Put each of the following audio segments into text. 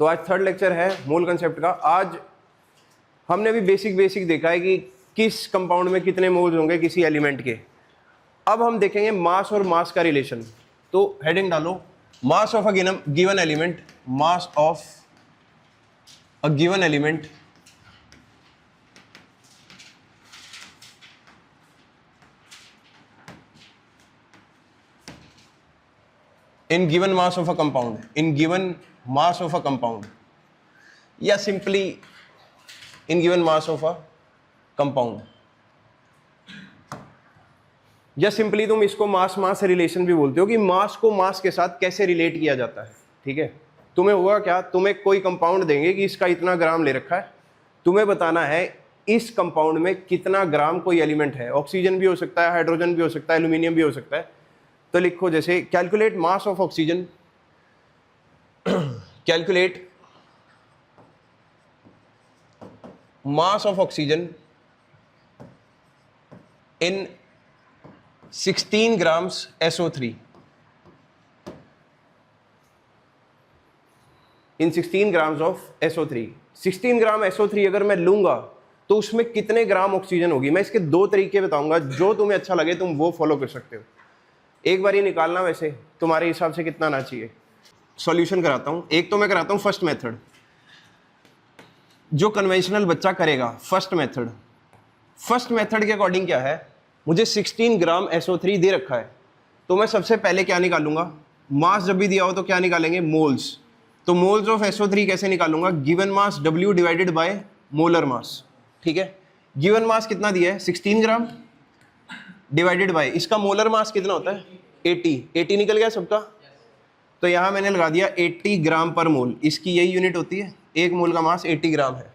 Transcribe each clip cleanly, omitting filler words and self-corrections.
तो आज third lecture है मोल कंसेप्ट का। आज हमने भी बेसिक देखा है कि किस कंपाउंड में कितने मोल्स होंगे किसी एलिमेंट के। अब हम देखेंगे मास और मास का रिलेशन। तो हेडिंग डालो, mass of a given element, mass of a given element in given mass of a compound, in given mass of a compound, या simply in given mass of a compound, या simply तुम इसको मास मास relation भी बोलते हो कि मास को मास के साथ कैसे रिलेट किया जाता है। ठीक है, तुम्हें हुआ क्या, तुम्हें कोई कंपाउंड देंगे कि इसका इतना ग्राम ले रखा है, तुम्हें बताना है इस कंपाउंड में कितना ग्राम कोई एलिमेंट है। ऑक्सीजन भी हो सकता है, हाइड्रोजन भी हो सकता है, एल्यूमिनियम भी हो सकता है। तो लिखो जैसे calculate mass of oxygen, calculate mass of oxygen in 16 grams SO3, in 16 grams of SO3। 16 gram SO3 अगर मैं लूंगा तो उसमें कितने ग्राम ऑक्सीजन होगी। मैं इसके दो तरीके बताऊंगा, जो तुम्हें अच्छा लगे तुम वो फॉलो कर सकते हो। एक बार ये निकालना वैसे तुम्हारे हिसाब से कितना आना चाहिए। सॉल्यूशन कराता हूं, एक तो मैं कराता हूं फर्स्ट मेथड, जो कन्वेंशनल बच्चा करेगा। फर्स्ट मेथड के अकॉर्डिंग क्या है, मुझे 16 ग्राम SO3 दे रखा है, तो मैं सबसे पहले क्या निकालूंगा, मास जब भी दिया हो तो क्या निकालेंगे, मोल्स। तो मोल्स ऑफ SO3 कैसे निकालूंगा, given mass W divided by molar मास। ठीक है, गिवन मास कितना दिया है 16 ग्राम डिवाइडेड बाय इसका मोलर मास कितना होता है 80 निकल गया सबका। तो यहां मैंने लगा दिया 80 ग्राम पर मोल, इसकी यही यूनिट होती है, एक मोल का मास 80 ग्राम है।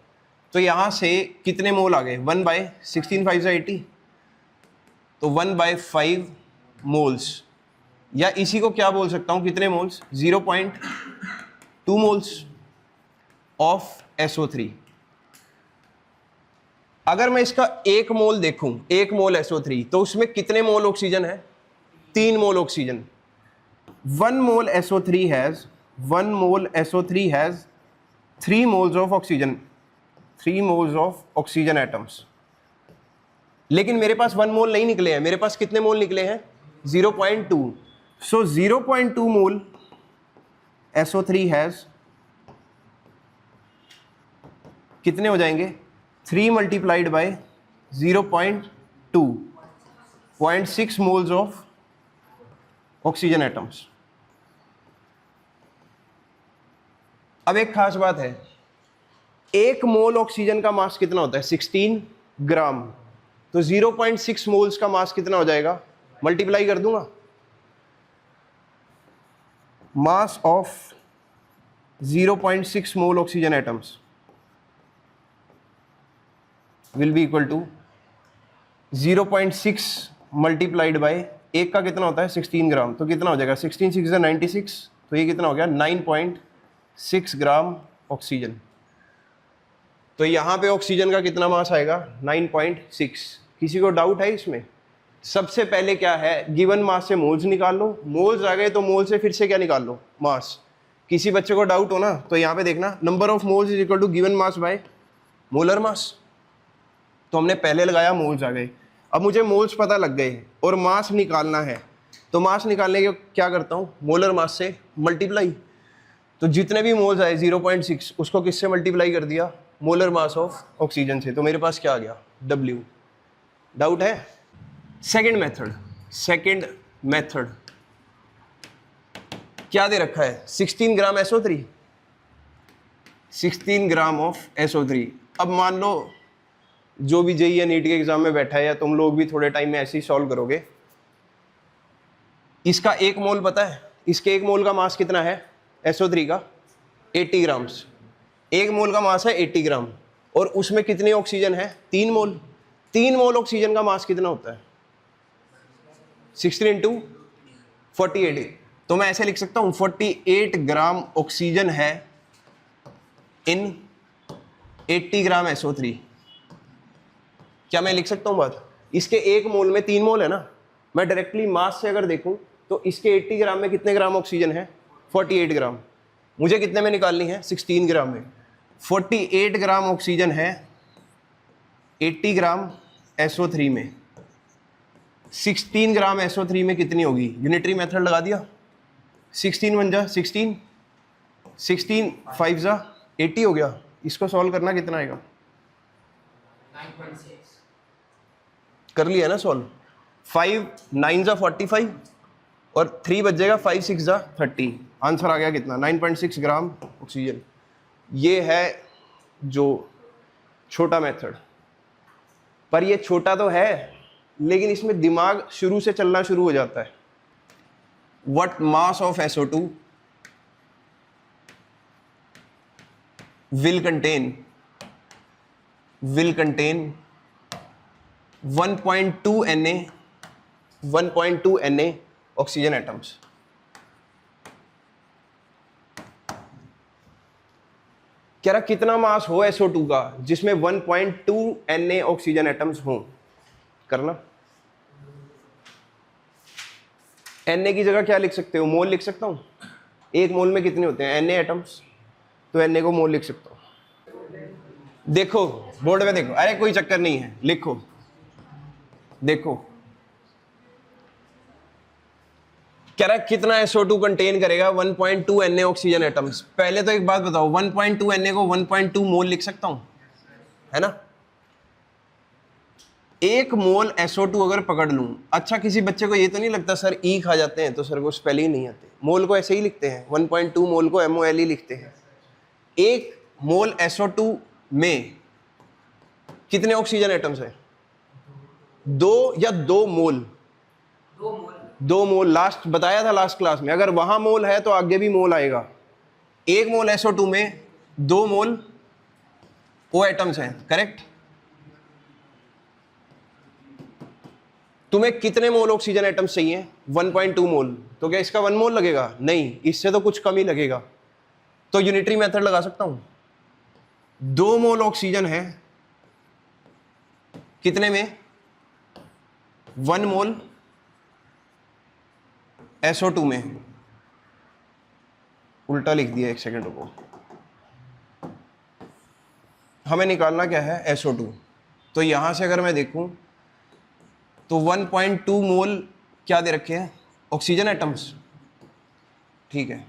तो यहां से कितने मोल आ गए, 1/16 5 से 80, तो 1/5 मोल्स, या इसी को क्या बोल सकता हूं, कितने मोल्स, 0.2 मोल्स ऑफ SO3। अगर मैं इसका एक मोल देखूं, एक मोल SO3, तो उसमें कितने मोल ऑक्सीजन है, 3 मोल oxygen. 1 mole SO3 has 3 moles of oxygen, 3 moles of oxygen atoms. लेकिन मेरे पास 1 मोल नहीं निकले हैं, मेरे पास कितने मोल निकले हैं, 0.2। सो 0.2 मोल SO3 हैज कितने हो जाएंगे, 3 multiplied by 0.2, 0.6 moles of oxygen atoms. अब एक खास बात है, एक मोल ऑक्सीजन का मास कितना होता है, 16 ग्राम। तो 0.6 मोल्स का मास कितना हो जाएगा, मल्टीप्लाई कर दूंगा, mass of 0.6 mole oxygen atoms will be equal to 0.6 multiplied by एक का कितना होता है 16 ग्राम, तो कितना हो जाएगा 16 6 96, तो ये कितना हो गया 9.6 ग्राम ऑक्सीजन। तो यहाँ पे ऑक्सीजन का कितना मास आएगा 9.6। किसी को डाउट है इसमें? सबसे पहले क्या है, गिवन मास से मोल्स निकाल लो, मोल्स आ गए तो मोल से फिर से क्या निकाल लो, मास। किसी बच्चे को डाउट हो ना तो यहाँ पे देखना, number of moles is equal to given mass by molar mass. तो हमने पहले लगाया, मोल्स आ गए। अब मुझे मोल्स पता लग गए और मास निकालना है, तो मास निकालने के क्या करता हूँ, मोलर मास से मल्टीप्लाई। तो जितने भी मोल्स आए 0.6 उसको किससे मल्टीप्लाई कर दिया, मोलर मास ऑफ ऑक्सीजन से। तो मेरे पास क्या आ गया, W। डाउट है? सेकंड मेथड क्या दे रखा है, 16 ग्राम SO3, 16 ग्राम ऑफ SO3। अब मान लो जो भी जेईई या नीट के एग्जाम में बैठा है, या तुम लोग भी थोड़े टाइम में ऐसे ही सॉल्व करोगे, इसका एक मोल पता है, इसके एक मोल का मास कितना है SO3 का, 80 ग्राम्स। एक मोल का मास है 80 ग्राम, और उसमें कितनी ऑक्सीजन है, 3 मोल। 3 मोल ऑक्सीजन का मास कितना होता है, 16 × 48। तो मैं ऐसे लिख सकता हूं 48 ग्राम ऑक्सीजन है इन 80 ग्राम SO3। क्या मैं लिख सकता हूं बात? इसके एक मोल में 3 मोल है ना, मैं डायरेक्टली मास से अगर देखूं तो इसके 80 ग्राम में कितने ग्राम ऑक्सीजन है, 48 ग्राम। मुझे कितने में निकालनी है? 16 ग्राम में। 48 ग्राम ऑक्सीजन है 80 ग्राम SO3 में। 16 ग्राम SO3 में कितनी होगी? यूनिटरी मेथड लगा दिया। 16 1 जा 16, 16 5 जा 80 हो गया। इसको सॉल्व करना कितना आएगा? 9.6 कर लिया ना सॉल्व। 5 9 जा 45 और 3 बच जाएगा, 5 6 जा 30। आंसर आ गया कितना? 9.6 ग्राम ऑक्सीजन। ये है जो छोटा मेथड। पर ये छोटा तो है लेकिन इसमें दिमाग शुरू से चलना शुरू हो जाता है। What mass of SO2 will contain 1.2 Na oxygen atoms. कह रहा कितना मास हो SO2 का जिसमें 1.2 Na ऑक्सीजन एटम्स हों। करना। Na की जगह क्या लिख सकते हो? मोल लिख सकता हूँ। एक मोल में कितने होते हैं? Na atoms. तो Na को मोल लिख सकता हूँ। देखो बोर्ड में देखो, अरे कोई चक्कर नहीं है, लिखो। देखो कह रहा है कितना SO2 कंटेन करेगा 1.2 Na ऑक्सीजन एटम्स। पहले तो एक बात बताओ, 1.2 Na को 1.2 मोल लिख सकता हूं, है ना? एक मोल SO2 अगर पकड़ लूं, अच्छा किसी बच्चे को ये तो नहीं लगता सर ई खा जाते हैं तो सर को स्पेलिंग नहीं आते? मोल को ऐसे ही लिखते हैं, 1.2 मोल को MOL ही लिखते हैं। एक मोल SO2 में कितने ऑक्सीजन एटम्स है? 2 या 2 मोल? 2 मोल लास्ट बताया था लास्ट क्लास में। अगर वहां मोल है तो आगे भी मोल आएगा। एक मोल SO2 में 2 मोल O एटम्स हैं, करेक्ट? तुम्हें कितने मोल ऑक्सीजन एटम्स चाहिए? 1.2 मोल। तो क्या इसका 1 मोल लगेगा? नहीं, इससे तो कुछ कम ही लगेगा। तो यूनिटरी मेथड लगा सकता हूं। 2 मोल ऑक्सीजन है कितने में? 1 मोल SO2 में। उल्टा लिख दिया, एक सेकंड रुको। हमें निकालना क्या है? SO2। तो यहां से अगर मैं देखूं तो 1.2 मोल क्या दे रखे हैं? ऑक्सीजन एटम्स, ठीक है।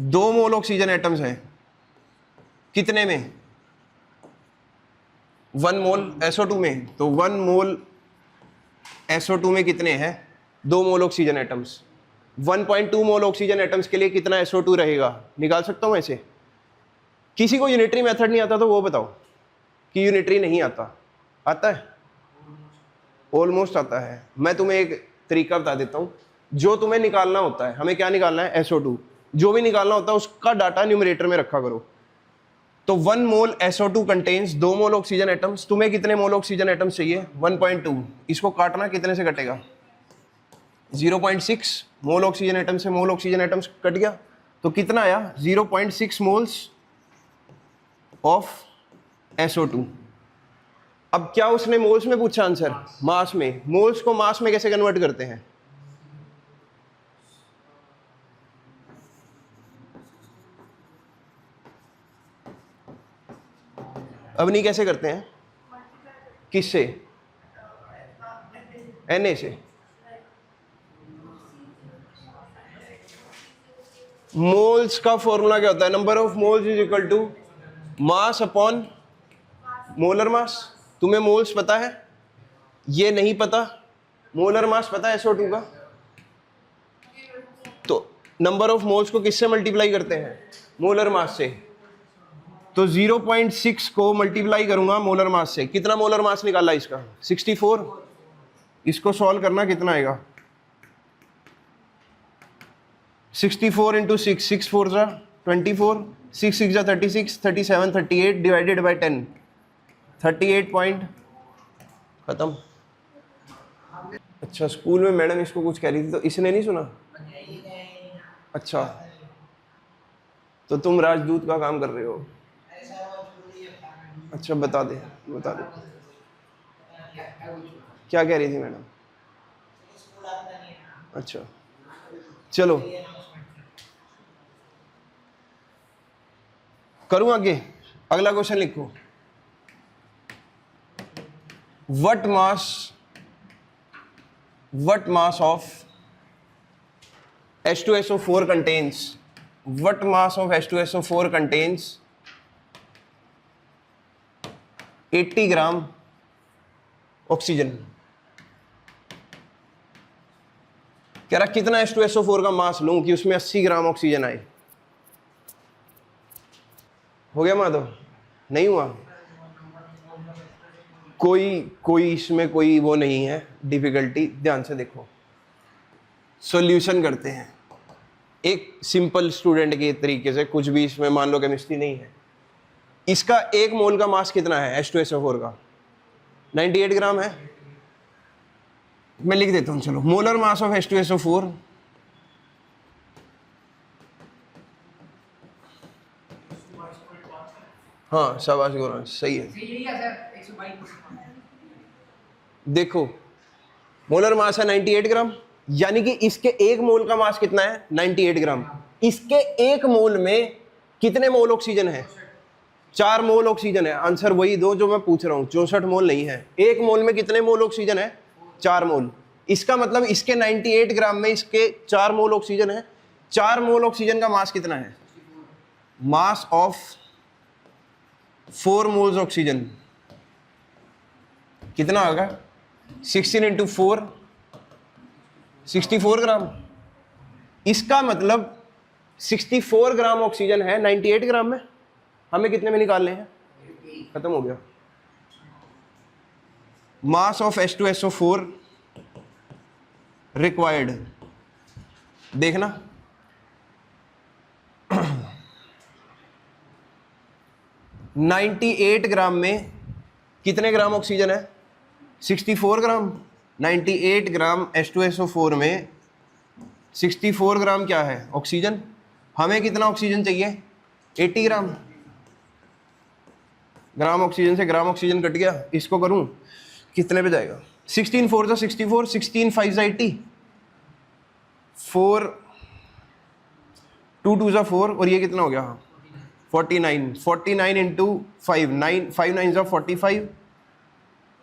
2 मोल ऑक्सीजन एटम्स हैं कितने में? 1 मोल SO2 में। तो 1 मोल SO2 में कितने हैं? 2 मोल ऑक्सीजन एटम्स। 1.2 मोल ऑक्सीजन एटम्स के लिए कितना SO2 रहेगा? निकाल सकता हूं ऐसे। किसी को यूनिटरी मेथड नहीं आता तो वो बताओ कि यूनिटरी नहीं आता। आता है? ऑलमोस्ट आता है। मैं तुम्हें एक तरीका बता देता हूं। जो तुम्हें निकालना होता है, हमें क्या निकालना है? SO2। जो भी निकालना होता है उसका डाटा न्यूमरेटर में रखा करो। तो 1 मोल SO2 कंटेन्स 2 मोल ऑक्सीजन एटम्स। तुम्हें कितने मोल ऑक्सीजन एटम्स चाहिए? 1.2। इसको काटना, कितने से कटेगा? 0.6। मोल ऑक्सीजन एटम से मोल ऑक्सीजन एटम्स कट गया तो कितना आया? 0.6 मोल्स ऑफ SO2। अब क्या उसने मोल्स में पूछा आंसर? मास में। मोल्स को मास में कैसे कन्वर्ट करते हैं? अब नहीं, कैसे करते हैं? किससे? Na से। मोल्स का फॉर्मूला क्या होता है? Number of moles is equal to mass upon molar mass. तुम्हें मोल्स पता है? ये नहीं पता? मोलर मास पता है SO2 का? तो नंबर ऑफ मोल्स को किससे मल्टीप्लाई करते हैं? मोलर मास से। तो 0.6 को मल्टीप्लाई करूंगा मोलर मास से। कितना मोलर मास निकाला इसका? 64। इसको सॉल्व करना, कितना आएगा? 64 इंटू 6, 6 4 जा 24, 6 6 जा 36, 37 38 डिवाइडेड बाई 10, 38 पॉइंट। खत्म। अच्छा, स्कूल में मैडम इसको कुछ कह रही थी तो इसने नहीं सुना? अच्छा, तो तुम राजदूत का काम कर रहे हो? अच्छा, बता दे, बता दे। क्या कह रही थी मैडम? अच्छा, चलो करूं आगे, अगला क्वेश्चन लिखो, what mass of H2SO4 contains, what mass of H2SO4 contains 80 gram oxygen. कह रहा कितना H2SO4 का मास लूं कि उसमें 80 ग्राम ऑक्सीजन आए। हो गया माधव? नहीं हुआ? कोई इसमें कोई वो नहीं है डिफिकल्टी। ध्यान से देखो, सॉल्यूशन करते हैं एक सिंपल स्टूडेंट के तरीके से। कुछ भी इसमें मान लो केमिस्ट्री नहीं है। इसका 1 मोल का मास कितना है H2SO4 का? 98 ग्राम है। मैं लिख देता हूं, चलो, मोलर मास ऑफ H2SO4 हाँ शाबाश गौरव, सही है। देखो मोलर मास है 98 ग्राम, यानी कि इसके 1 मोल का मास कितना है? 98 ग्राम। इसके 1 मोल में कितने मोल ऑक्सीजन है? 4 मोल ऑक्सीजन है। आंसर वही दो जो मैं पूछ रहा हूं, 64 मोल नहीं है। 1 मोल में कितने मोल ऑक्सीजन है? 4 मोल। इसका मतलब इसके 98 ग्राम में इसके 4 मोल ऑक्सीजन है। 4 मोल ऑक्सीजन का मास कितना है? मास ऑफ 4 मोल्स ऑक्सीजन कितना होगा? 16 इंटू 4 64 ग्राम। इसका मतलब 64 ग्राम ऑक्सीजन है 98 ग्राम में। हमें कितने में निकालने हैं? खत्म हो गया। मास ऑफ H2SO4 रिक्वायर्ड, देखना 98 ग्राम में कितने ग्राम ऑक्सीजन है? 64 ग्राम। 98 ग्राम H2SO4 में 64 ग्राम क्या है? ऑक्सीजन। हमें कितना ऑक्सीजन चाहिए? 80 ग्राम। ग्राम ऑक्सीजन से ग्राम ऑक्सीजन कट गया, इसको करूं कितने पे जाएगा? 16 4 जा 64, 16 5 जा 80, 4 2 2 जा 4 और ये कितना हो गया? 49। 49 इंटू 5 9 5 9 जा 45,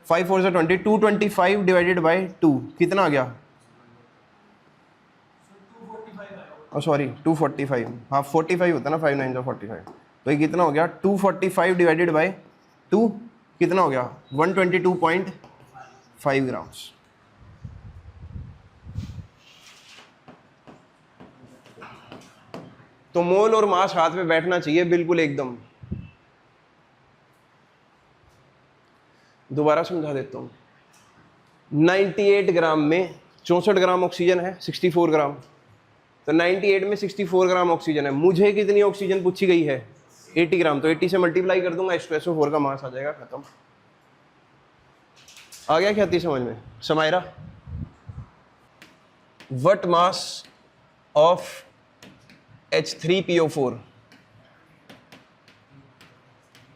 5 4 जा 20, 225 डिवाइडेड बाई 2 कितना आ गया? सॉरी 245, हाँ 45 होता ना, 5 9 जा 45, तो ये कितना हो गया? 245 डिवाइडेड बाई 2 कितना हो गया? 122.5 ग्राम्स। तो मोल और मास हाथ में बैठना चाहिए बिल्कुल एकदम। दोबारा समझा देता हूं। 98 ग्राम में 64 ग्राम ऑक्सीजन है, 64 ग्राम। तो 98 में 64 ग्राम ऑक्सीजन है। मुझे कितनी ऑक्सीजन पूछी गई है? 80 ग्राम। तो 80 से मल्टीप्लाई कर दूंगा, H2SO4 का मास आ जाएगा। खत्म। आ गया ख्याति समझ में? Samaira, what mass of H3PO4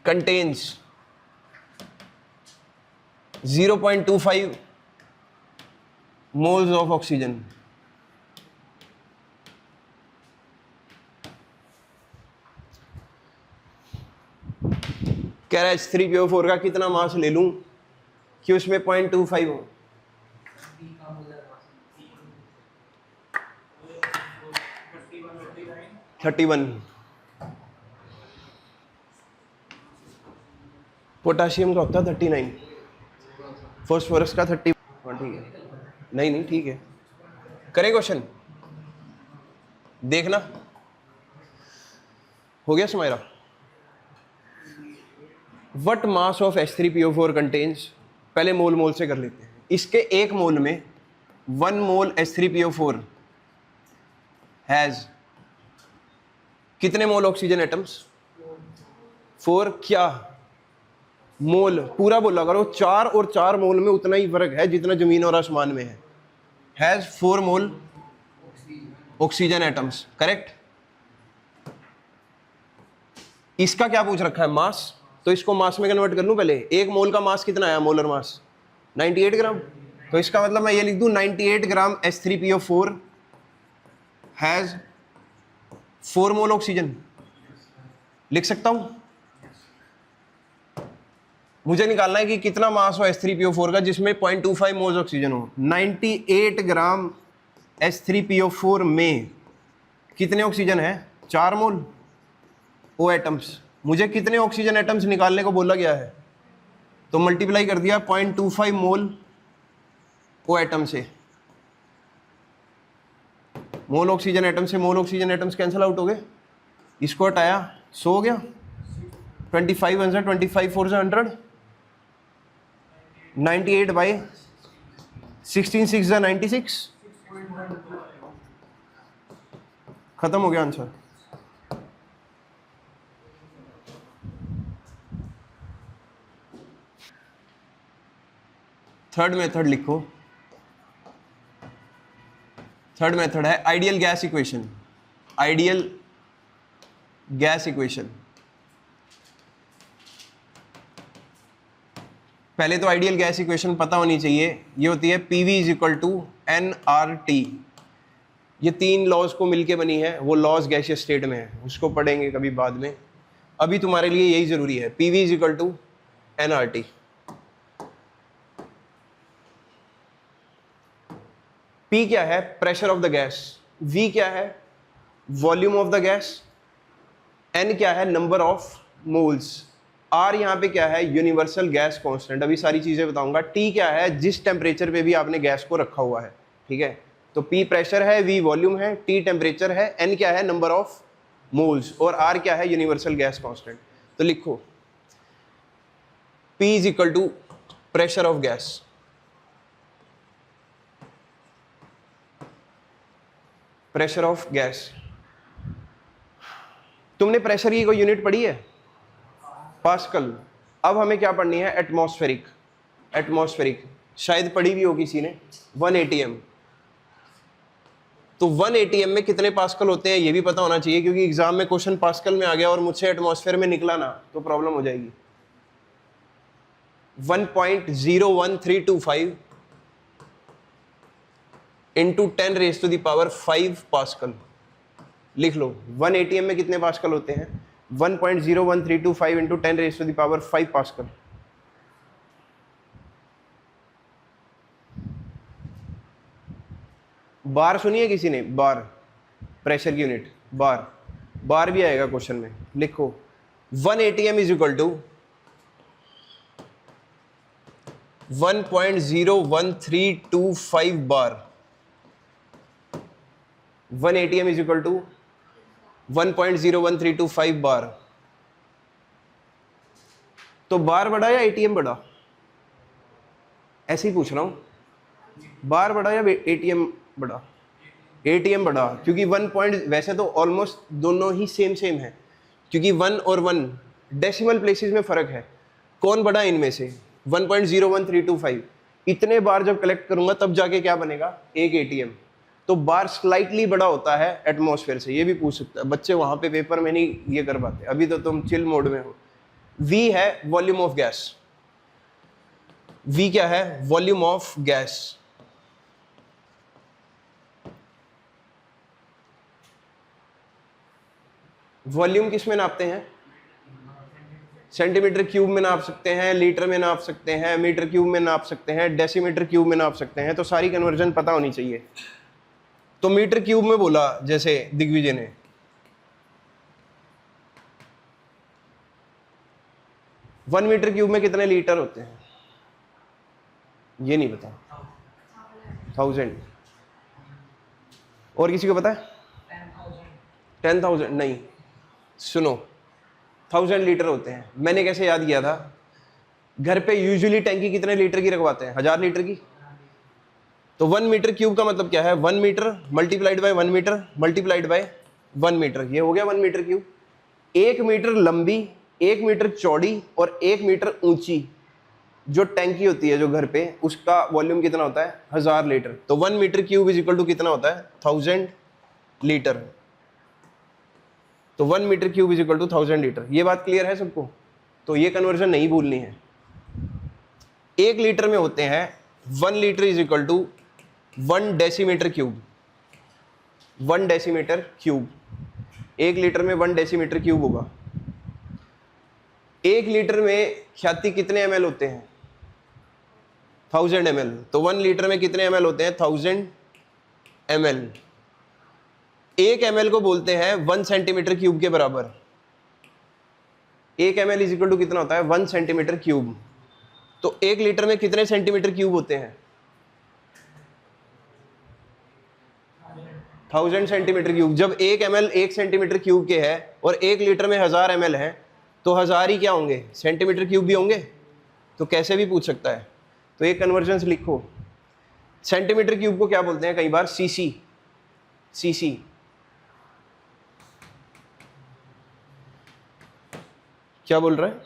contains 0.25 moles of oxygen। कह रहा है H3PO4 का कितना मास ले लूं कि उसमें 0.25 हो? (31) पोटाशियम का होता है 39, फॉस्फोरस का 30। हाँ ठीक है, नहीं ठीक है। करें क्वेश्चन, देखना हो गया Samaira. What mass of H3PO4 contains, पहले मोल से कर लेते हैं। इसके 1 मोल में 1 मोल H3PO4 हैज कितने मोल ऑक्सीजन एटम्स? 4। क्या मोल? पूरा बोला करो। 4 और 4 मोल में उतना ही फर्क है जितना जमीन और आसमान में है। Has 4 mole oxygen atoms, correct. इसका क्या पूछ रखा है? मास। तो इसको मास में कन्वर्ट कर लूं पहले। 1 मोल का मास कितना आया? मोलर मास 98 ग्राम। तो इसका मतलब मैं ये लिख दूं 98 ग्राम H3PO4 हैज 4 मोल ऑक्सीजन। लिख सकता हूं? मुझे निकालना है कि कितना मास हो H3PO4 का जिसमें 0.25 मोल्स ऑक्सीजन हो। 98 ग्राम H3PO4 में कितने ऑक्सीजन है? 4 मोल ओ एटम्स। मुझे कितने ऑक्सीजन एटम्स निकालने को बोला गया है, तो मल्टीप्लाई कर दिया 0.25 मोल ओ एटम से। मोल ऑक्सीजन एटम से मोल ऑक्सीजन एटम्स कैंसिल आउट हो गए, इसको हटाया 100 हो गया। 25 आंसर, 25 4 से 100, 98 बाई 16 6 96, खत्म हो गया आंसर। थर्ड मेथड लिखो। थर्ड मेथड है ideal gas equation. Ideal gas equation. पहले तो आइडियल गैस इक्वेशन पता होनी चाहिए। ये होती है PV is equal to nRT। ये तीन लॉज को मिलके बनी है, वो लॉज गैसियस स्टेट में है, उसको पढ़ेंगे कभी बाद में। अभी तुम्हारे लिए यही जरूरी है, PV is equal to nRT। P क्या है? Pressure of the gas. V क्या है? Volume of the gas. N क्या है? Number of moles. R यहाँ पे क्या है? Universal gas constant. अभी सारी चीजें बताऊंगा। T क्या है? जिस टेम्परेचर पे भी आपने गैस को रखा हुआ है, ठीक है। तो P प्रेशर है, V वॉल्यूम है, T टेम्परेचर है, N क्या है? नंबर ऑफ मोल्स, और R क्या है? Universal gas constant. तो लिखो P is equal to pressure of gas. Pressure of gas. तुमने प्रेशर की कोई यूनिट पढ़ी है? पास्कल। अब हमें क्या पढ़नी है? एटमॉस्फेरिक। एटमॉस्फेरिक शायद पढ़ी भी हो किसी ने। 1 atm। तो 1 atm में कितने पास्कल होते हैं ये भी पता होना चाहिए, क्योंकि एग्जाम में क्वेश्चन पास्कल में आ गया और मुझसे एटमॉस्फेयर में निकला ना तो प्रॉब्लम हो जाएगी। 1.01325 इंटू 10⁵5 पास्कल। लिख लो 1 atm में कितने पास्कल होते हैं? 1.01325 इंटू 10⁵5 पास्कल। बार सुनिए किसी ने? बार, प्रेशर की यूनिट बार। बार भी आएगा क्वेश्चन में। लिखो 1 atm is equal to 1.01325 bar. 1 atm is equal to 1.01325 bar. तो बार बड़ा या एटीएम बड़ा? ऐसे ही पूछ रहा हूं, बार बड़ा या एटीएम बड़ा? एटीएम बड़ा, क्योंकि 1 पॉइंट, वैसे तो ऑलमोस्ट दोनों ही सेम है, क्योंकि 1 और 1 डेसिमल प्लेसेस में फर्क है। कौन बड़ा इनमें से? 1.01325। इतने बार जब कलेक्ट करूंगा तब जाके क्या बनेगा? एक एटीएम। तो बार स्लाइटली बड़ा होता है एटमॉस्फेयर से, ये भी पूछ सकता है। बच्चे वहां पे पेपर में नहीं ये कर पाते, अभी तो तुम चिल मोड में हो। V है वॉल्यूम ऑफ गैस। V क्या है? Volume of gas. वॉल्यूम किस में नापते हैं? सेंटीमीटर क्यूब में नाप सकते हैं, लीटर में नाप सकते हैं, मीटर क्यूब में नाप सकते हैं, डेसीमीटर क्यूब में नाप सकते हैं। तो सारी कन्वर्जन पता होनी चाहिए। तो मीटर क्यूब में बोला जैसे दिग्विजय ने, वन मीटर क्यूब में कितने लीटर होते हैं? ये नहीं पता। 1000। और किसी को पता है? 10,000 नहीं, सुनो, 1000 लीटर होते हैं। मैंने कैसे याद किया था? घर पे यूजुअली टैंकी कितने लीटर की रखवाते हैं? 1000 लीटर की। तो 1 मीटर क्यूब का मतलब क्या है? 1 metre multiplied by 1 metre multiplied by 1 metre. ये हो गया 1 मीटर क्यूब। 1 मीटर लंबी, 1 मीटर चौड़ी और 1 मीटर ऊंची जो टैंकी होती है जो घर पे, उसका वॉल्यूम कितना होता है? 1000 लीटर। तो 1 metre cube is equal to कितना होता है? 1000 लीटर। तो 1 metre cube is equal to 1000 litre. ये बात क्लियर है सबको? तो ये कन्वर्जन नहीं भूलनी है। 1 लीटर में होते हैं 1 litre is equal to 1 decimetre cube. 1 decimetre cube, 1 litre में 1 डेसीमीटर क्यूब होगा। 1 लीटर में ख्याति कितने ml होते हैं? 1000 ml। तो 1 लीटर में कितने ml होते हैं? 1000 ml। 1 ml को बोलते हैं 1 सेंटीमीटर क्यूब के बराबर। 1 ml इज इक्वल टू कितना होता है? 1 सेंटीमीटर क्यूब। तो 1 लीटर में कितने सेंटीमीटर क्यूब होते हैं? 1000 सेंटीमीटर क्यूब। जब 1 ml 1 सेंटीमीटर क्यूब के है और 1 लीटर में 1000 ml है, तो 1000 ही क्या होंगे? सेंटीमीटर क्यूब भी होंगे। तो कैसे भी पूछ सकता है। तो ये कन्वर्जन्स लिखो। सेंटीमीटर क्यूब को क्या बोलते हैं कई बार? सीसी। सीसी। क्या बोल रहा है?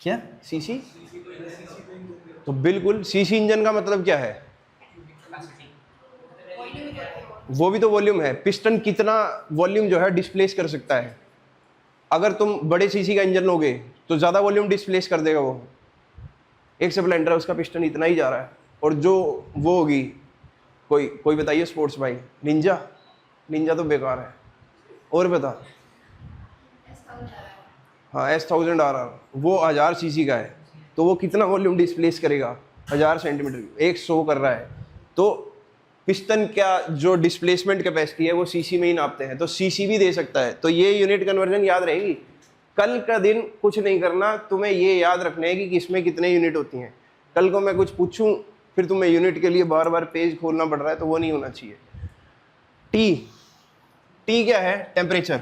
क्या? सीसी? तो बिल्कुल, सीसी इंजन का मतलब क्या है? वो भी तो वॉल्यूम है। पिस्टन कितना वॉल्यूम जो है डिस्प्लेस कर सकता है। अगर तुम बड़े सीसी का इंजन लोगे तो ज्यादा वॉल्यूम डिस्प्लेस कर देगा वो। एक स्प्लेंडर है, उसका पिस्टन इतना ही जा रहा है, और जो वो होगी, कोई बताइए स्पोर्ट्स भाई, निंजा। निंजा तो बेकार है। और बता। हाँ, S1000RR, वो 1000 सीसी का है, तो वो कितना वॉल्यूम डिस्प्लेस करेगा? 1000 सेंटीमीटर। 100 कर रहा है। तो पिस्टन का जो डिस्प्लेसमेंट कैपेसिटी है वो सीसी में ही नापते हैं। तो सीसी भी दे सकता है। तो ये यूनिट कन्वर्जन याद रहेगी। कल का दिन कुछ नहीं करना, तुम्हें ये याद रखना है कि किसमें कितने यूनिट होती हैं। कल को मैं कुछ पूछूं फिर तुम्हें यूनिट के लिए बार बार पेज खोलना पड़ रहा है, तो वो नहीं होना चाहिए। टी क्या है? Temperature.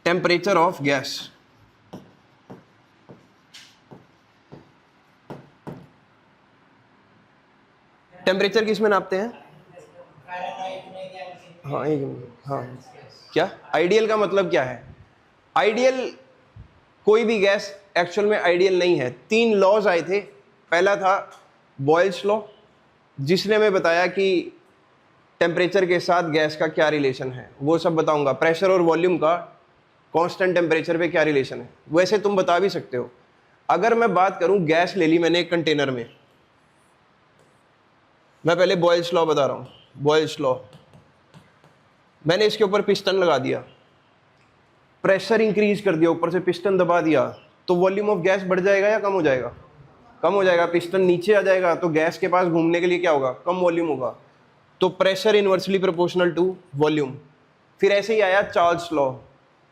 Temperature of gas. Temperature किस में नापते हैं? हाँ, एक मिनट। हाँ, क्या आइडियल का मतलब क्या है? आइडियल, कोई भी गैस एक्चुअल में आइडियल नहीं है। 3 लॉज आए थे। पहला था बॉयल्स लॉ, जिसने हमें बताया कि टेम्परेचर के साथ गैस का क्या रिलेशन है, वो सब बताऊंगा। प्रेशर और वॉल्यूम का कांस्टेंट टेम्परेचर पे क्या रिलेशन है, वैसे तुम बता भी सकते हो। अगर मैं बात करूं, गैस ले ली मैंने एक कंटेनर में, मैं पहले बॉयल्स लॉ बता रहा हूं। बॉयल्स लॉ, मैंने इसके ऊपर पिस्टन लगा दिया, प्रेशर इंक्रीज कर दिया, ऊपर से पिस्टन दबा दिया, तो वॉल्यूम ऑफ गैस बढ़ जाएगा या कम हो जाएगा? कम हो जाएगा। पिस्टन नीचे आ जाएगा तो गैस के पास घूमने के लिए क्या होगा? कम वॉल्यूम होगा। तो pressure inversely proportional to volume. फिर ऐसे ही आया चार्ल्स लॉ,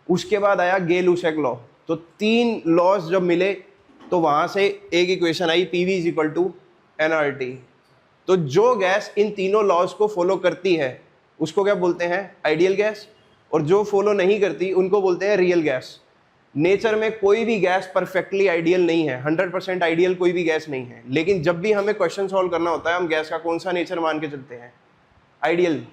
उसके बाद आया गे-लुसेक लॉ। तो 3 लॉज जब मिले तो वहां से एक इक्वेशन आई, PV is equal to nRT। तो जो गैस इन तीनों लॉज को फॉलो करती है उसको क्या बोलते हैं? Ideal gas. और जो फॉलो नहीं करती उनको बोलते हैं रियल गैस। नेचर में कोई भी गैस परफेक्टली आइडियल नहीं है, 100% आइडियल कोई भी गैस नहीं है। लेकिन जब भी हमें क्वेश्चन सॉल्व करना होता है, हम गैस का कौन सा नेचर मान के चलते हैं? आइडियल।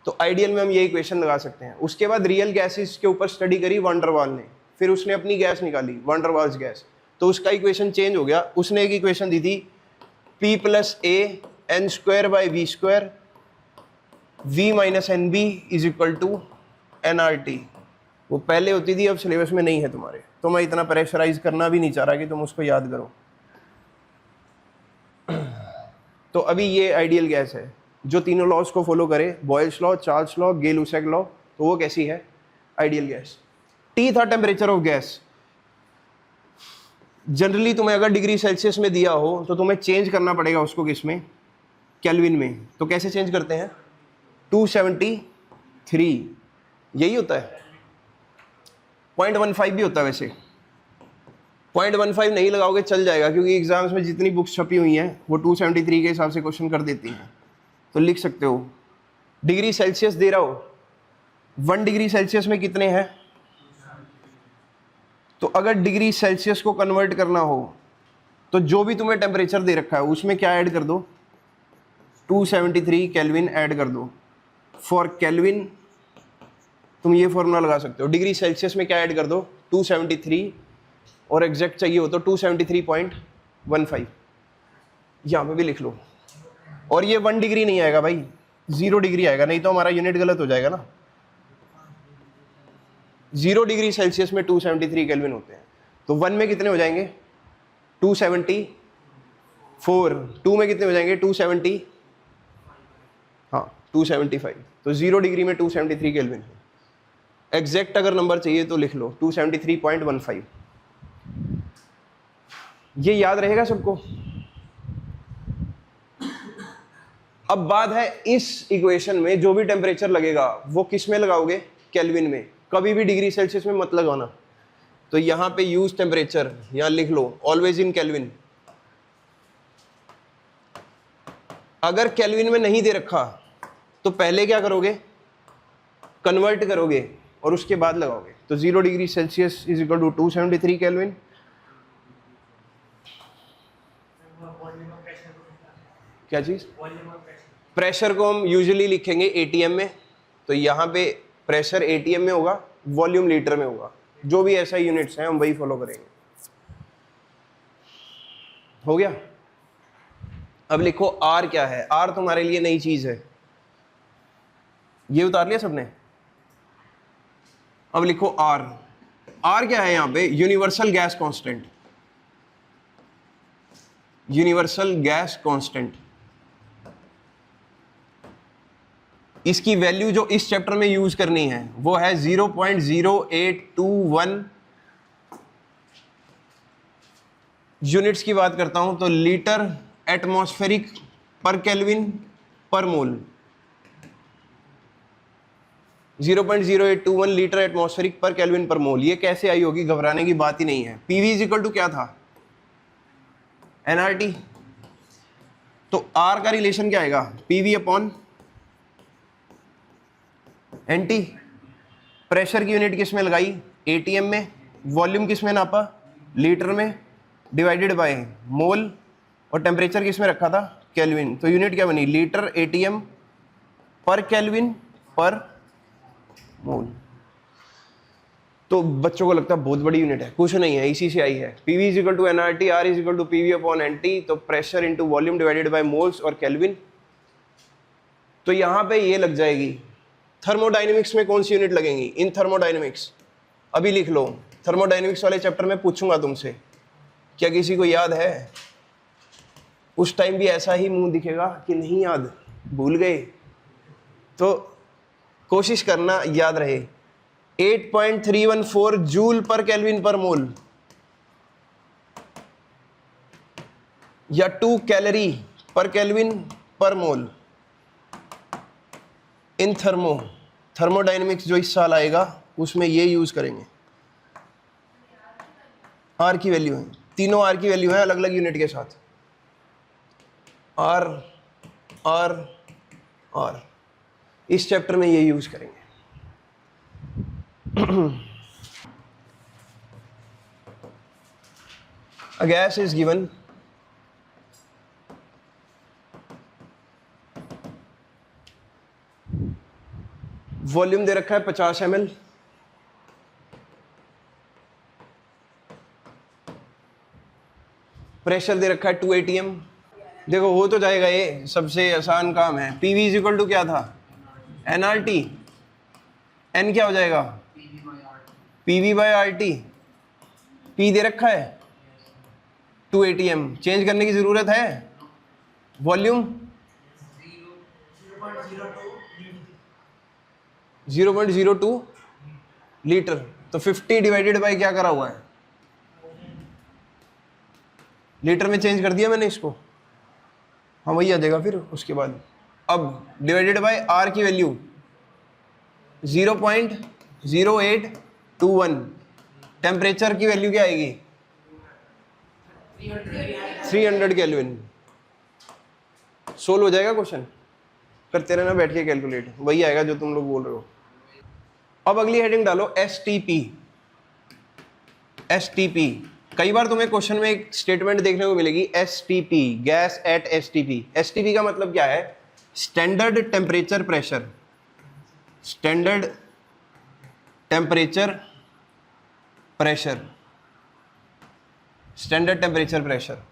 तो आइडियल में हम ये इक्वेशन लगा सकते हैं। उसके बाद रियल गैसेस के ऊपर स्टडी करी वैन डर वाल ने, फिर उसने अपनी गैस निकाली, वैन डर वाल्स गैस। तो उसका इक्वेशन चेंज हो गया। उसने एक इक्वेशन दी थी, P + A n²/v², v - nb is equal to nRT। वो पहले होती थी, अब सिलेबस में नहीं है तुम्हारे, तो मैं इतना प्रेशराइज करना भी नहीं चाह रहा कि तुम उसको याद करो। तो अभी ये आइडियल गैस है जो तीनों लॉज को फॉलो करे, Boyle's law, Charles law, Gay Lussac law. तो वो कैसी है? Ideal gas. टी था टेम्परेचर ऑफ गैस। जनरली तुम्हें अगर डिग्री सेल्सियस में दिया हो तो तुम्हें चेंज करना पड़ेगा उसको, किसमें? केल्विन में। तो कैसे चेंज करते हैं? 273 यही होता है। 0.15 भी होता है वैसे। 0.15 नहीं लगाओगे चल जाएगा, क्योंकि एग्जाम्स में जितनी बुक्स छपी हुई हैं वो 273 के हिसाब से क्वेश्चन कर देती हैं। तो लिख सकते हो। डिग्री सेल्सियस दे रहा हो, 1 डिग्री सेल्सियस में कितने हैं? तो अगर डिग्री सेल्सियस को कन्वर्ट करना हो तो जो भी तुम्हें टेम्परेचर दे रखा है उसमें क्या ऐड कर दो? 273 केल्विन ऐड कर दो। फॉर केल्विन तुम ये फॉर्मूला लगा सकते हो। डिग्री सेल्सियस में क्या ऐड कर दो? 273, और एग्जैक्ट चाहिए हो तो 273.15। यहाँ पे भी लिख लो। और ये 1 डिग्री नहीं आएगा भाई, 0 डिग्री आएगा, नहीं तो हमारा यूनिट गलत हो जाएगा ना। 0 डिग्री सेल्सियस में 273 केल्विन होते हैं। तो 1 में कितने हो जाएंगे? 274। 2 में कितने हो जाएंगे? 270। हाँ, 275, तो 0 डिग्री में 273 केल्विन है। एग्जैक्ट अगर नंबर चाहिए तो लिख लो 273.15। ये याद रहेगा सबको। अब बात है इस इक्वेशन में जो भी टेम्परेचर लगेगा वो किस में लगाओगे? केल्विन में। कभी भी डिग्री सेल्सियस में मत लगाना। तो यहां पे यूज टेम्परेचर यहां लिख लो ऑलवेज इन केल्विन। अगर केल्विन में नहीं दे रखा तो पहले क्या करोगे? कन्वर्ट करोगे और उसके बाद लगाओगे। तो 0 degree celsius is equal to 273 kelvin. क्या चीज? प्रेशर को हम यूजुअली लिखेंगे एटीएम में, तो यहाँ पे प्रेशर एटीएम में होगा, वॉल्यूम लीटर में होगा। जो भी ऐसा यूनिट्स हैं हम वही फॉलो करेंगे। हो गया? अब लिखो आर क्या है। आर तुम्हारे लिए नई चीज है, ये उतार लिया सबने। अब लिखो आर। आर क्या है यहाँ पे? Universal gas constant. Universal gas constant. इसकी वैल्यू जो इस चैप्टर में यूज करनी है वो है 0.0821। यूनिट्स की बात करता हूं तो लीटर एटमॉस्फेरिक पर केल्विन पर मोल। 0.0821 लीटर एटमॉस्फेरिक पर केल्विन पर मोल। ये कैसे आई होगी? घबराने की बात ही नहीं है। पीवी इज इक्वल टू क्या था? एनआरटी। तो आर का रिलेशन क्या आएगा? PV upon NT. प्रेशर की यूनिट किस में लगाई? एटीएम में। वॉल्यूम किस में नापा? लीटर में। Divided by mole. और टेम्परेचर किस में रखा था? केल्विन। तो यूनिट क्या बनी? लीटर एटीएम पर केल्विन पर मोल। तो बच्चों को लगता है बहुत बड़ी यूनिट है, कुछ नहीं है, इसी से आई है। PV is equal to nRT, R is equal to PV upon nT. तो pressure into volume divided by moles और केल्विन। तो यहां पे ये लग जाएगी। थर्मोडायनेमिक्स में कौन सी यूनिट लगेंगी? इन थर्मोडायनेमिक्स। अभी लिख लो, थर्मोडायनेमिक्स वाले चैप्टर में पूछूंगा तुमसे, क्या किसी को याद है? उस टाइम भी ऐसा ही मुंह दिखेगा कि नहीं याद, भूल गए। तो कोशिश करना याद रहे। 8.314 जूल पर केल्विन पर मोल या 2 कैलोरी पर केल्विन पर मोल। इन थर्मोडायनेमिक्स जो इस साल आएगा उसमें ये यूज करेंगे। आर की वैल्यू है, तीनों आर की वैल्यू है अलग अलग यूनिट के साथ। आर आर आर इस चैप्टर में ये यूज करेंगे। A gas is given volume दे रखा है 50 ml, प्रेशर दे रखा है 2 atm। देखो हो तो जाएगा, ये सबसे आसान काम है। पीवी इज इक्वल टू क्या था? एनआरटी। एन क्या हो जाएगा? PV by RT. पी दे रखा है 2 atm, चेंज करने की जरूरत है? Volume 0.02 litre. तो 50 डिवाइडेड बाय क्या करा हुआ है? लीटर में चेंज कर दिया मैंने इसको। हाँ वही आ जाएगा फिर उसके बाद। अब डिवाइडेड बाय आर की वैल्यू 0.0821। टेम्परेचर की वैल्यू क्या आएगी? 300 केल्विन। सोल्व हो जाएगा क्वेश्चन, करते रहना बैठ के कैलकुलेट, वही आएगा जो तुम लोग बोल रहे हो। अब अगली हेडिंग डालो एसटीपी। एसटीपी कई बार तुम्हें क्वेश्चन में एक स्टेटमेंट देखने को मिलेगी, STP, gas at STP. STP का मतलब क्या है? Standard temperature pressure. Standard temperature pressure. Standard temperature pressure.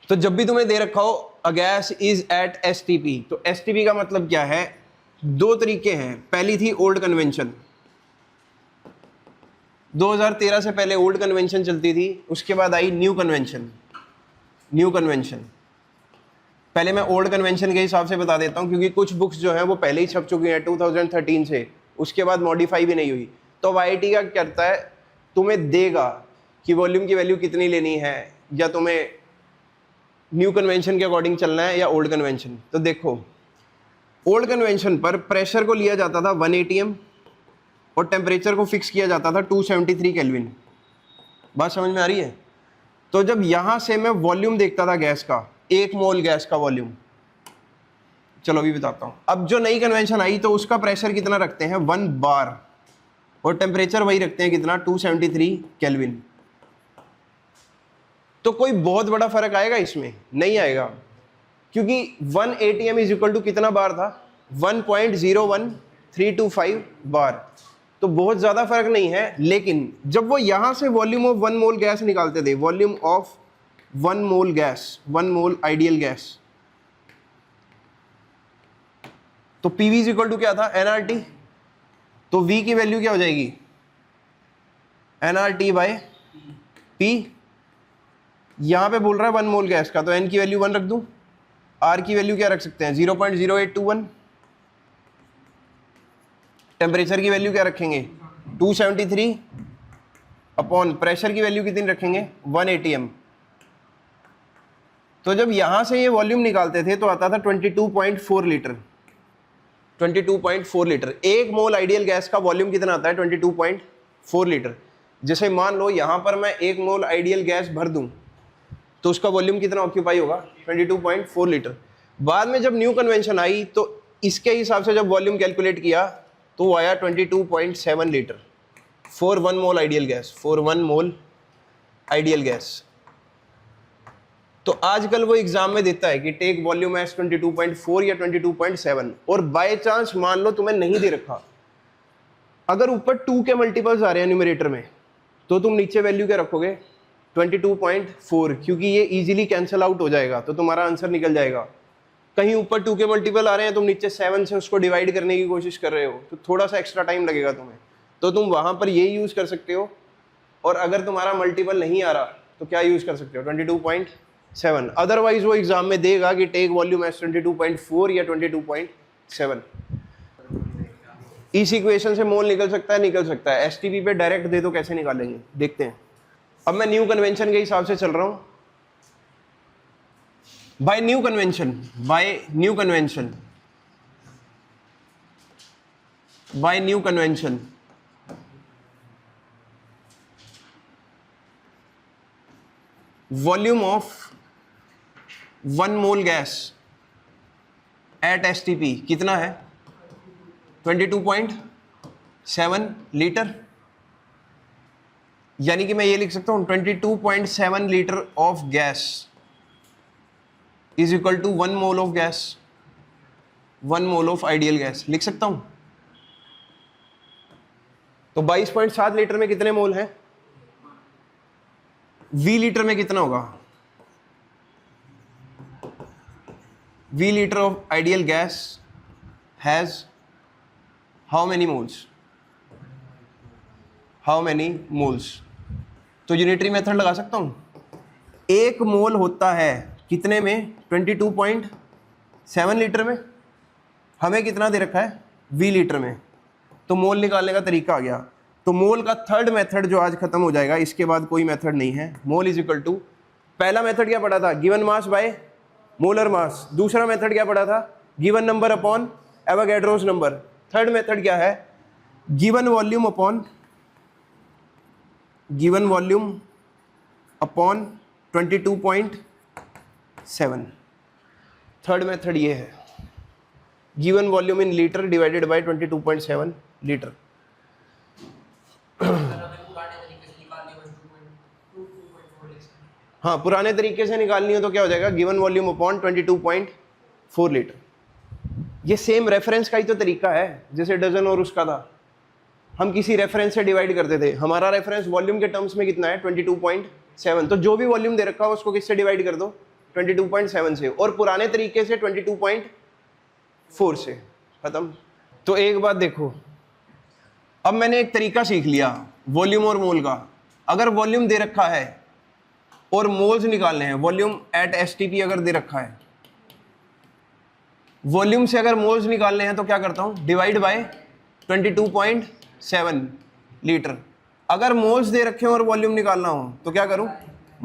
तो जब भी तुम्हें दे रखा हो a gas is at STP, तो एसटीपी का मतलब क्या है? दो तरीके हैं। पहली थी ओल्ड कन्वेंशन, 2013 से पहले ओल्ड कन्वेंशन चलती थी, उसके बाद I knew convention. New convention पहले मैं ओल्ड कन्वेंशन के हिसाब से बता देता हूँ, क्योंकि कुछ बुक्स जो हैं वो पहले ही छप चुकी हैं 2013 से, उसके बाद मॉडिफाई भी नहीं हुई। तो YIT क्या करता है, तुम्हें देगा कि वॉल्यूम की वैल्यू कितनी लेनी है, या तुम्हें न्यू कन्वेंशन के अकॉर्डिंग चलना है या ओल्ड कन्वेंशन। तो देखो, ओल्ड कन्वेंशन पर प्रेशर को लिया जाता था 1 atm और टेम्परेचर को फिक्स किया जाता था 273 केल्विन। बात समझ में आ रही है? तो जब यहाँ से मैं वॉल्यूम देखता था गैस का, 1 मोल गैस का वॉल्यूम, चलो अभी बताता हूँ। अब जो नई कन्वेंशन आई तो उसका प्रेशर कितना रखते हैं 1 बार, और टेम्परेचर वही रखते हैं कितना 273 केल्विन। तो कोई बहुत बड़ा फर्क आएगा इसमें? नहीं आएगा, क्योंकि 1 atm इज इक्वल टू कितना बार था, 1.01325 बार। तो बहुत ज़्यादा फर्क नहीं है। लेकिन जब वो यहाँ से वॉल्यूम ऑफ 1 मोल गैस निकालते थे, volume of 1 mole gas, 1 mole ideal gas, तो PV इज इक्वल टू क्या था, nRT। तो V की वैल्यू क्या हो जाएगी, nRT बाय P। यहां पे बोल रहा है 1 मोल गैस का, तो N की वैल्यू 1 रख दूं, R की वैल्यू क्या रख सकते हैं 0.0821, टेम्परेचर की वैल्यू क्या रखेंगे 273 अपॉन प्रेशर की वैल्यू कितनी रखेंगे 1 atm। तो जब यहां से ये वॉल्यूम निकालते थे तो आता था 22.4 लीटर। 22.4 लीटर, 1 मोल आइडियल गैस का वॉल्यूम कितना आता है 22.4 लीटर। जैसे मान लो यहां पर मैं 1 मोल आइडियल गैस भर दूं तो उसका वॉल्यूम कितना ऑक्यूपाई होगा 22.4 लीटर। बाद में जब न्यू कन्वेंशन आई तो इसके हिसाब से जब वॉल्यूम कैलकुलेट किया तो वो आया 22.7 litre for 1 mole ideal gas, for 1 mole ideal gas. तो आजकल वो एग्जाम में देता है कि टेक वॉल्यूम एस 22.4 या 22.7, और बाय चांस मान लो तुम्हें नहीं दे रखा, अगर ऊपर 2 के मल्टीपल्स आ रहे हैं न्यूमरेटर में, तो तुम नीचे वैल्यू क्या रखोगे 22.4, क्योंकि ये इजीली कैंसिल आउट हो जाएगा, तो तुम्हारा आंसर निकल जाएगा। कहीं ऊपर 2 के मल्टीपल आ रहे हैं, तुम नीचे 7 से उसको डिवाइड करने की कोशिश कर रहे हो, तो थोड़ा सा एक्स्ट्रा टाइम लगेगा तुम्हें, तो तुम वहां पर ये यूज कर सकते हो। और अगर तुम्हारा मल्टीपल नहीं आ रहा तो क्या यूज कर सकते हो 22.7। अदरवाइज वो एग्जाम में देगा कि टेक वॉल्यूम एस 22.4 या 22.7। इस इक्वेशन से मोल निकल सकता है, निकल सकता है। एसटीपी पे डायरेक्ट दे दो, कैसे निकालेंगे देखते हैं। अब मैं न्यू कन्वेंशन के हिसाब से चल रहा हूं। By new convention, by new convention, by new convention volume of 1 mole gas at STP कितना है 22.7 लीटर। यानी कि मैं ये लिख सकता हूं 22.7 litre of gas is equal to 1 mole of gas, 1 mole of ideal gas लिख सकता हूं। तो 22.7 लीटर में कितने मोल हैं, V लीटर में कितना होगा, V litre of ideal gas has how many moles, how many moles. तो यूनिटरी मेथड लगा सकता हूं। 1 मोल होता है कितने में 22.7 लीटर में, हमें कितना दे रखा है V लीटर में, तो मोल निकालने का तरीका आ गया। तो मोल का थर्ड मेथड जो आज खत्म हो जाएगा, इसके बाद कोई मेथड नहीं है। मोल इज इक्वल टू, पहला मेथड क्या पढ़ा था गिवन मास बाय मोलर मास, दूसरा मेथड क्या पढ़ा था given number upon Avogadro's number, third method क्या है given volume upon, given volume upon 22.7। Third method ये है given volume in litre divided by 22.7 litre. हाँ, पुराने तरीके से निकालनी हो तो क्या हो जाएगा गिवन वॉल्यूम अपॉन 22.4 लीटर। ये सेम रेफरेंस का ही तो तरीका है जैसे डजन और उसका था। हम किसी रेफरेंस से डिवाइड करते थे, हमारा रेफरेंस वॉल्यूम के टर्म्स में कितना है 22.7, तो जो भी वॉल्यूम दे रखा हो उसको किससे डिवाइड कर दो 22.7 से, और पुराने तरीके से 22.4 से, खत्म। तो एक बात देखो, अब मैंने एक तरीका सीख लिया वॉल्यूम और मोल का। अगर वॉल्यूम दे रखा है और मोल्स निकालने हैं, वॉल्यूम एट एसटीपी अगर दे रखा है वॉल्यूम से अगर मोल्स निकालने हैं तो क्या करता हूं, डिवाइड बाय 22.7 लीटर। अगर मोल्स दे रखे हो और वॉल्यूम निकालना हो तो क्या करूं,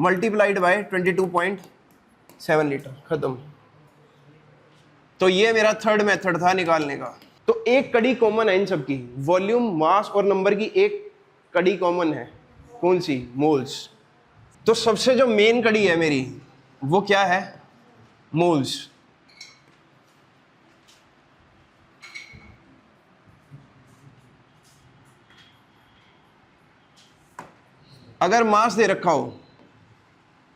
मल्टीप्लाइड बाय 22.7 लीटर, खत्म। तो ये मेरा थर्ड मेथड था निकालने का। तो एक कड़ी कॉमन है इन सब की, वॉल्यूम, मास और नंबर की एक कड़ी कॉमन है, कौन सी, मोल्स। तो सबसे जो मेन कड़ी है मेरी वो क्या है, मोल्स। अगर मास दे रखा हो,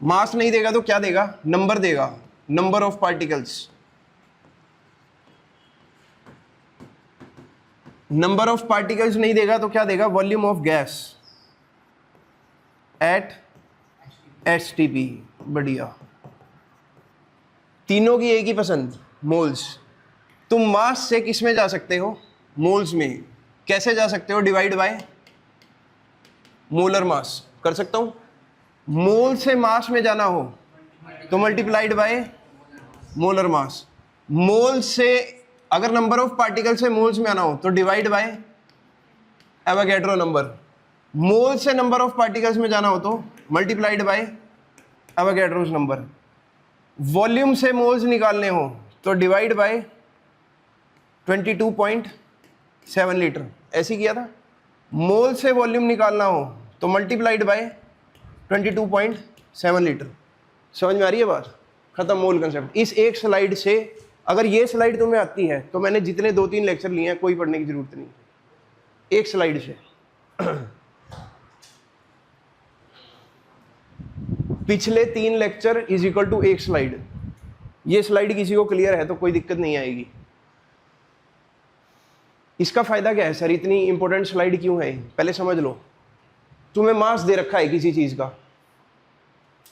मास नहीं देगा तो क्या देगा, नंबर देगा, number of particles. Number of particles नहीं देगा तो क्या देगा, volume of gas at HTP. बढ़िया, तीनों की एक ही पसंद, मोल्स। तुम मास से किस में जा सकते हो, मोल्स में। कैसे जा सकते हो, डिवाइड बाय मोलर मास कर सकता हूं। मोल से मास में जाना हो तो मल्टीप्लाइड बाय मोलर मास। मोल से अगर नंबर ऑफ पार्टिकल से मोल्स में आना हो तो डिवाइड बाय एवोगैड्रो नंबर। मोल से नंबर ऑफ पार्टिकल्स में जाना हो तो multiplied by Avogadro's number. Volume से मोल्स निकालने हो तो डिवाइड बाय 22.7 लीटर, ऐसे किया था। मोल से वॉल्यूम निकालना हो तो मल्टीप्लाइड बाय 22.7 लीटर। समझ में आ रही है बात, खत्म मोल कंसेप्ट। इस एक स्लाइड से, अगर ये स्लाइड तुम्हें आती है तो मैंने जितने 2-3 लेक्चर लिए हैं कोई पढ़ने की जरूरत नहीं, एक स्लाइड से। पिछले 3 लेक्चर इज इक्वल टू एक स्लाइड। ये स्लाइड किसी को क्लियर है तो कोई दिक्कत नहीं आएगी। इसका फायदा क्या है सर, इतनी इंपॉर्टेंट स्लाइड क्यों है, पहले समझ लो। तुम्हें मास दे रखा है किसी चीज का,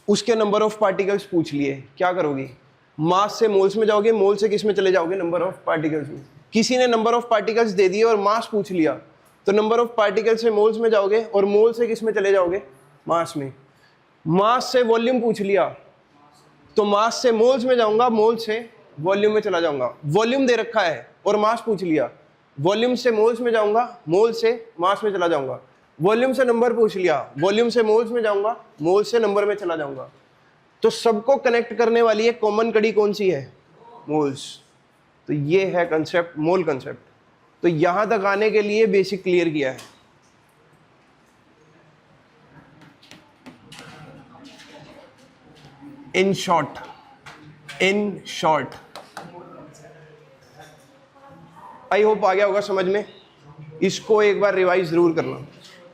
उसके नंबर ऑफ पार्टिकल्स पूछ लिए, क्या करोगे, मास से मोल्स में जाओगे, मोल से किस में चले जाओगे, नंबर ऑफ पार्टिकल्स में। किसी ने नंबर ऑफ पार्टिकल्स दे दिए और मास पूछ लिया तो नंबर ऑफ पार्टिकल्स से मोल्स में जाओगे और मोल से किस में चले जाओगे, मास में। मास से वॉल्यूम पूछ लिया तो मास से मोल्स में जाऊंगा, मोल से वॉल्यूम में चला जाऊंगा। वॉल्यूम दे रखा है और मास पूछ लिया, वॉल्यूम से मोल्स में जाऊंगा, मोल से मास में चला जाऊंगा। वॉल्यूम से नंबर पूछ लिया, वॉल्यूम से मोल्स में जाऊंगा, मोल से नंबर में चला जाऊंगा। तो सबको कनेक्ट करने वाली एक कॉमन कड़ी कौन सी है, मोल्स। तो ये है कंसेप्ट, मोल कंसेप्ट। तो यहां तक आने के लिए बेसिक क्लियर किया है। इन शॉर्ट आई होप आ गया होगा समझ में। इसको एक बार रिवाइज जरूर करना।